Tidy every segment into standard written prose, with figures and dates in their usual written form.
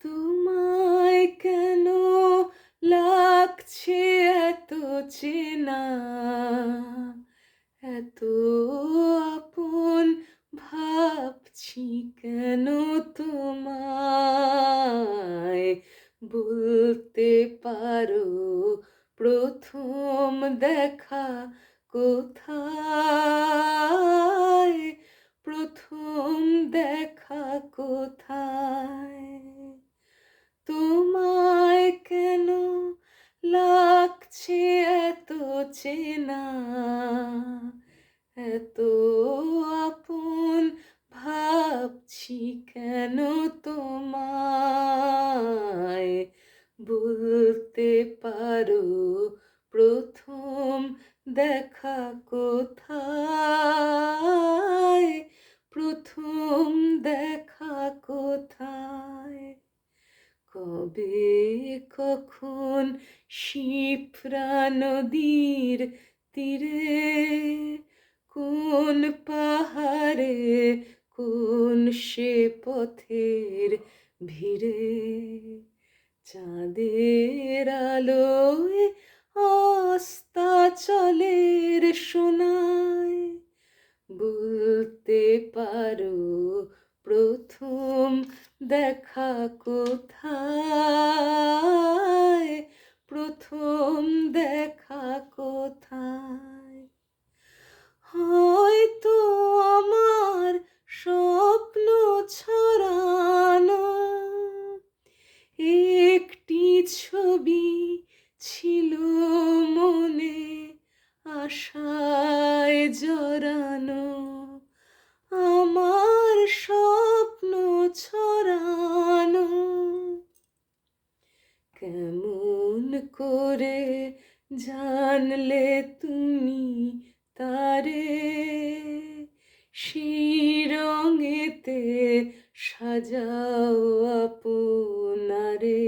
তোমায় কেন লাগছে এত চেনা, এত আপন ভাবছি কেন তোমায়? বলতে পারো প্রথম দেখা কোথায়? প্রথম দেখা কোথায়? তোমায় কেন লাগছে এত চেনা, এত আপন ভাবছি কেন তোমায়? বলতে পারো প্রথম দেখা কোথায়? প্রথম দেখা কোথায়? কবে কখন শিপ্রা নদীর তীরে, কোন পাহাড়ে, কোন সে পথের ভিড়ে, চাঁদের আলোয় অস্তাচলের সোনায়? বলতে পারো প্রথম দেখা কোথায়? প্রথম দেখা কোথায়? হয়তো আমার স্বপ্ন ছড়ানো একটি ছবি ছিল মনে, আশায় জড়ানো। আমার স্বপ্ন ছড়ানো কেমন করে জানলে তুমি তারে? সেই রঙেতে সাজাও আপনারে।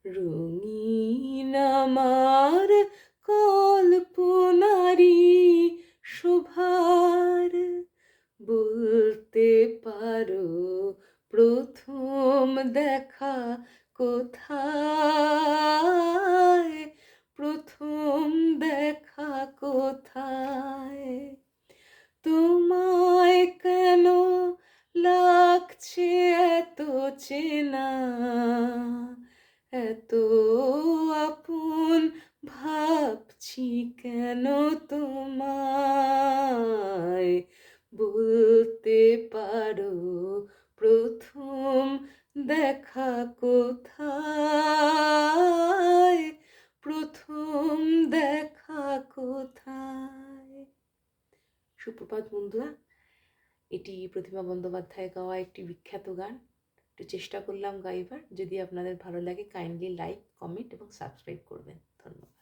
রঙিন আমার কল্পনারি শোভার, বলতে পারো প্রথম দেখা কোথায়? প্রথম দেখা কোথায়? তোমায় কেন লাগছে এত চেনা, এত আপন ভাবছি কেন তোমায়? বলতে পারো প্রথম দেখা কোথায়? প্রথম দেখা কোথায়? সুপ্রভাত বন্ধুরা, এটি প্রতিমা বন্দ্যোপাধ্যায় গাওয়া একটি বিখ্যাত গান। একটু চেষ্টা করলাম গাইবার। যদি আপনাদের ভালো লাগে কাইন্ডলি লাইক, কমেন্ট এবং সাবস্ক্রাইব করবেন। ধন্যবাদ।